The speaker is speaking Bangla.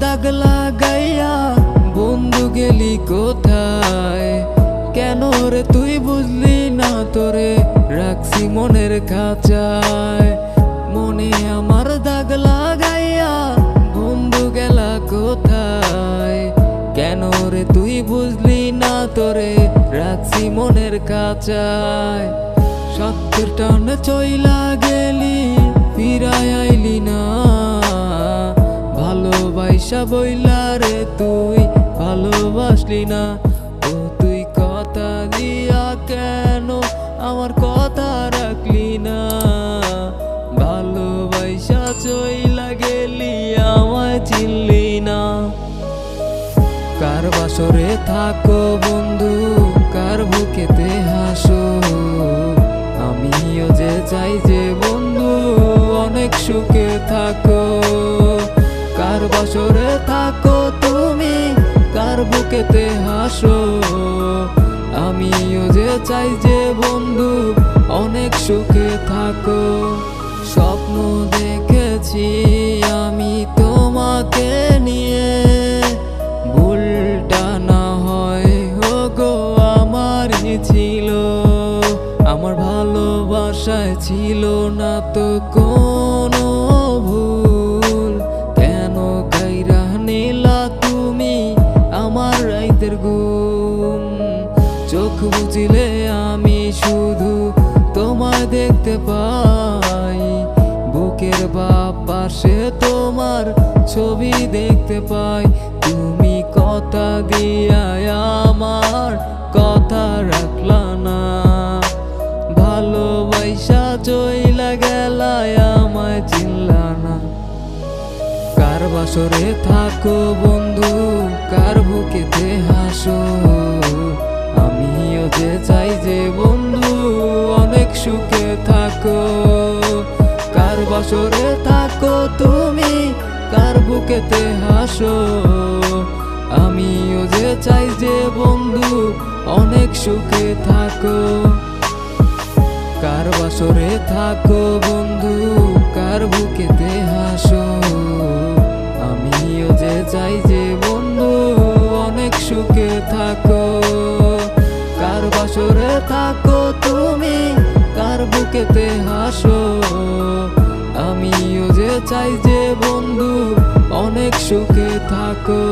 দাগ লাগাইয়া বন্ধু গেলি কোথায়? কেন রে তুই বুঝলি না তোরে রাখছি মনের খাঁচায়? মনে আমার দাগ লাগাইয়া বন্ধু গেলা কোথায়? কেন রে তুই বুঝলি না তোরে রাখছি মনের খাঁচায়? সত্যের টানে চইলা গেলি ফিরায় আইলি না, ভালোবাসা বইলা রে তুই ভালোবাসলি না। ও তুই কথা দিয়া কেন আমার কথা রাখলি না? ভালোবাসা চইলা গেলি আমায় চিনলি না। কার বাসরে থাকো বন্ধু, কার বুকেতে হাসো? আমিও যে চাই যে বন্ধু অনেক সুখে থাকো। কার বাসরে থাকো তুমি, কার বুকেতে হাসো? আমিও যে চাই যে বন্ধু অনেক সুখে থাকো। স্বপ্ন দেখেছি আমি তোমাকে নিয়ে, ভুলটা না হয় গো আমারই ছিল। আমার ভালোবাসায় ছিল না তো কোনো ভুল, কেন কাইরা নিলা তুমি আমার রাইতের ঘুম? চোখ বুঝিলে আমি শুধু তোমায় দেখতে পাই, বুকের বাঁ পাশে তোমার ছবি দেখতে পাই। তুমি কথা দিয়া আমার কথা রাখলা না, ভালোবাসা চইলা গেলা আমায় চিনলা না। কার বাসরে থাকো বন্ধু, কার বুকেতে হাসো? আমিও যে চাই যে বন্ধু অনেক সুখে থাকো। কার বাসরে থাকো তুমি, কার বুকেতে হাসো? আমিও যে চাই যে বন্ধু অনেক সুখে থাকো। কার বাসরে থাকো বন্ধু, কার বুকেতে হাসো? আমিও যে চাই যে বন্ধু অনেক সুখে থাকো। কার বাসরে থাকো তুমি, কার বুকেতে হাসো? আমিও যে চাই যে বন্ধু অনেক সুখে থাকো।